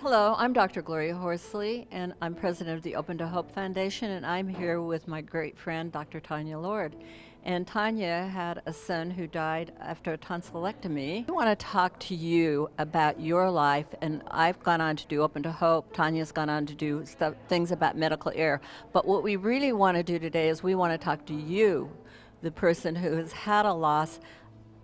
Hello, I'm Dr. Gloria Horsley, and I'm president of the Open to Hope Foundation, and I'm here with my great friend, Dr. Tanya Lord. And Tanya had a son who died after a tonsillectomy. I want to talk to you about your life, and I've gone on to do Open to Hope. Tanya's gone on to do things about medical air. But what we really want to do today is we want to talk to you, the person who has had a loss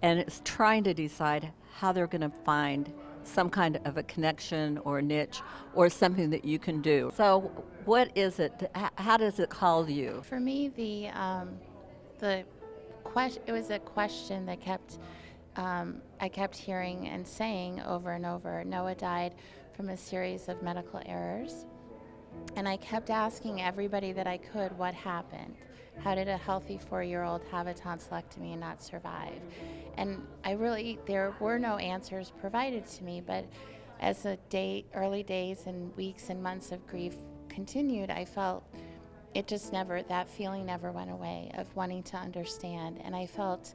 and is trying to decide how they're going to find some kind of a connection or a niche or something that you can do. So what is it? How does it call you? For me, the question, it was a question that I kept hearing and saying over and over. Noah died from a series of medical errors, and I kept asking everybody that I could, what happened? How did a healthy 4-year-old have a tonsillectomy and not survive? And there were no answers provided to me, but as the early days and weeks and months of grief continued, I felt that feeling never went away of wanting to understand. And I felt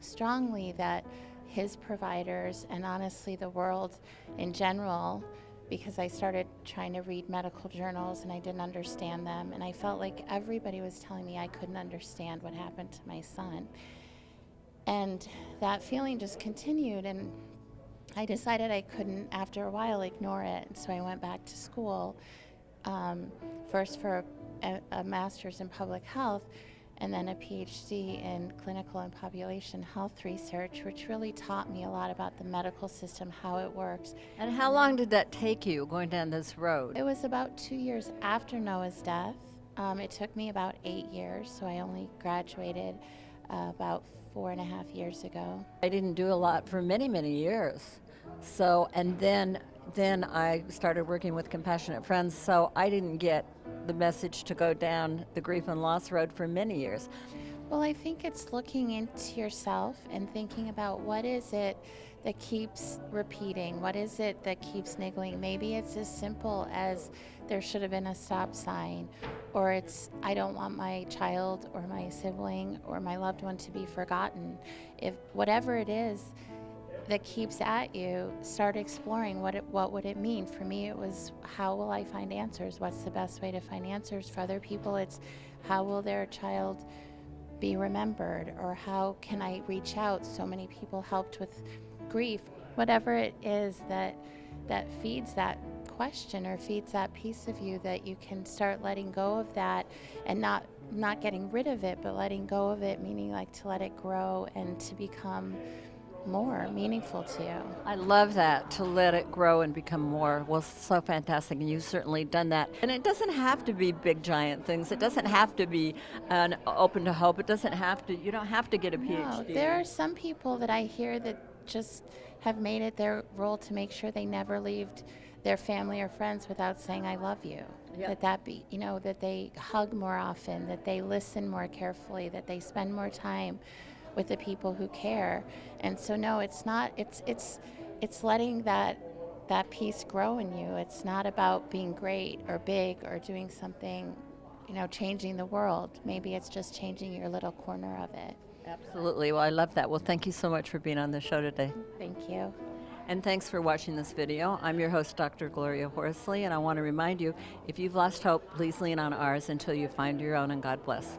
strongly that his providers, and honestly the world in general, because I started trying to read medical journals and I didn't understand them, and I felt like everybody was telling me I couldn't understand what happened to my son. And that feeling just continued, and I decided I couldn't, after a while, ignore it. And so I went back to school, first for a master's in public health, and then a PhD in clinical and population health research, which really taught me a lot about the medical system, how it works. And how long did that take you going down this road? It was about 2 years after Noah's death. It took me about 8 years, so I only graduated about 4.5 years ago. I didn't do a lot for many, many years. So, and then I started working with Compassionate Friends, so I didn't get the message to go down the grief and loss road for many years. Well, I think it's looking into yourself and thinking about what is it that keeps repeating? What is it that keeps niggling? Maybe it's as simple as there should have been a stop sign, or it's I don't want my child or my sibling or my loved one to be forgotten. If whatever it is that keeps at you, start exploring what would it mean. For me, it was, how will I find answers? What's the best way to find answers? For other people, it's how will their child be remembered, or how can I reach out? So many people helped with grief. Whatever it is that feeds that question or feeds that piece of you, that you can start letting go of that, and not getting rid of it, but letting go of it, meaning like to let it grow and to become more meaningful to you. I love that, to let it grow and become more. Well, so fantastic, and you've certainly done that. And it doesn't have to be big, giant things. It doesn't have to be an Open to Hope. It doesn't have to, you don't have to get a PhD. No, there are some people that I hear that just have made it their role to make sure they never leave their family or friends without saying, I love you. Yep. That they hug more often, that they listen more carefully, that they spend more time with the people who care. And so no, it's not, it's letting that piece grow in you. It's not about being great or big or doing something, changing the world. Maybe it's just changing your little corner of it. Absolutely. Well, I love that. Well, thank you so much for being on the show today. Thank you. And thanks for watching this video. I'm your host, Dr. Gloria Horsley, and I want to remind you, if you've lost hope, please lean on ours until you find your own, and God bless.